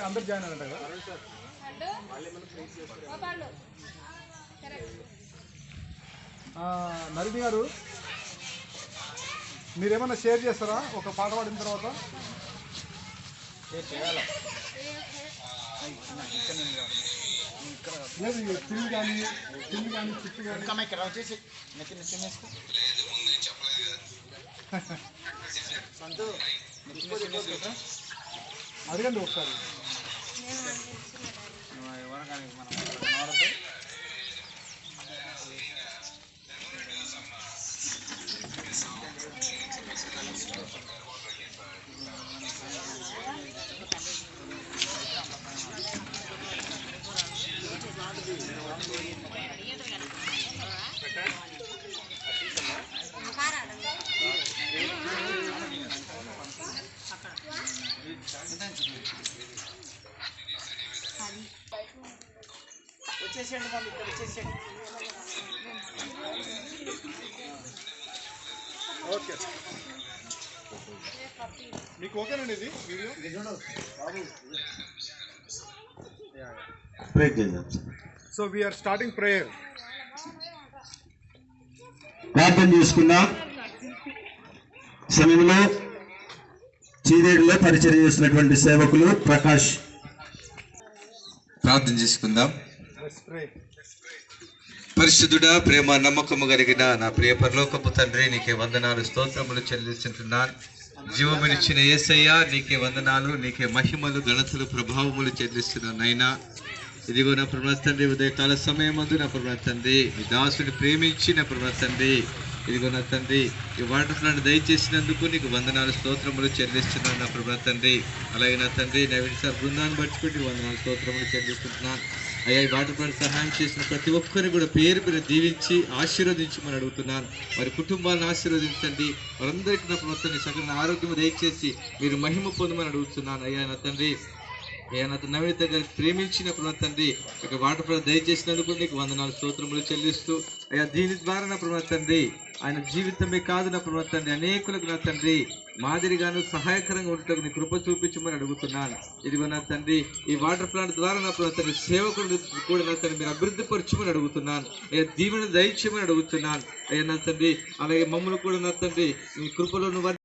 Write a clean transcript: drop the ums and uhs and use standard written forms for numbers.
అందరు జాయిన్ అయ్యారంట కదా. నరిని గారు, మీరేమన్నా షేర్ చేస్తారా ఒక పాట పాడిన తర్వాత? లేదు, చిల్లు కానీ చిట్టు కానీ వచ్చేసి అడగండి ఒకసారి. వచ్చేసేయండి వాళ్ళు, ఇక్కడ వచ్చేసేయండి. ఓకే, మీకు ఓకేనండి ఇది video? So we are starting prayer. ప్రార్థన చేసుకుందాం. సమయంలో చీరేడులో పరిచయం చేస్తున్నటువంటి సేవకులు ప్రకాష్ ప్రార్థన చేసుకుందాం. పరిశుద్ధుడా, ప్రేమ నమ్మకము కలిగిన నా ప్రియ పరలోకపు తండ్రి, నీకే వందనాలు స్తోత్రములు చెల్లిస్తుంటున్నాను. జీవమునిచ్చిన యేసయ్య, నీకే వందనాలు, నీకే మహిమలు ఘనతలు ప్రభావములు చెల్లిస్తున్నాను. నైనా ఇదిగో నా ప్రభు తండ్రి, ఉదయకాల సమయమందు నా ప్రభు తండ్రి, మీ దాసుని ప్రేమించి నా ప్రభు తండ్రి, ఇదిగో నా తండ్రి ఈ వాటర్ ప్లాంట్ దయచేసినందుకు నీకు వందనాలు స్తోత్రములు చెల్లిస్తున్నాను నా ప్రభు తండ్రి. అలాగే నా తండ్రి నవీన్ సార్ బృందాన్ని పట్టుకుంటే వందనాలు స్తోత్రములు చెల్లిస్తున్నాను. అయ్యా, ఈ వాటర్ ప్లాంట్ సహాయం చేసిన ప్రతి ఒక్కరిని కూడా పేరు పేరు దీవించి ఆశీర్వదించమని అడుగుతున్నాను. వారి కుటుంబాలను ఆశీర్వదించండి. వారందరికీ నా ప్రభు తండ్రి సకల ఆరోగ్యం దయచేసి మీరు మహిమ పొందమని అడుగుతున్నాను. అయ్యా నా తండ్రి, నవీనత గారికి ప్రేమించిన ప్రభు తండ్రి ఇక వాటర్ ప్లాంట్ దయచేసినందుకు నీకు వందనాలు స్తోత్రములు చెల్లిస్తూ, అయ్యా దీని ద్వారా నా ప్రభు తండ్రి ఆయన జీవితమే కాదు నా ప్రభు తండ్రి అనేకులకు నా తండ్రి మాదిరిగాను సహాయకరంగా ఉండటం నీ కృప చూపించమని అడుగుతున్నాను. ఇదిగో నా తండ్రి ఈ వాటర్ ప్లాంట్ ద్వారా నా ప్రభు తండ్రి సేవకుడు కూడా నా తండ్రి మీరు అభివృద్ధి పరచమని అడుగుతున్నాను. అయ్యా దీవెన దయచేయమని అడుగుతున్నాను. అయ్యా నా తండ్రి అలాగే మమ్మల్ని కూడా నా తండ్రి మీ కృపలో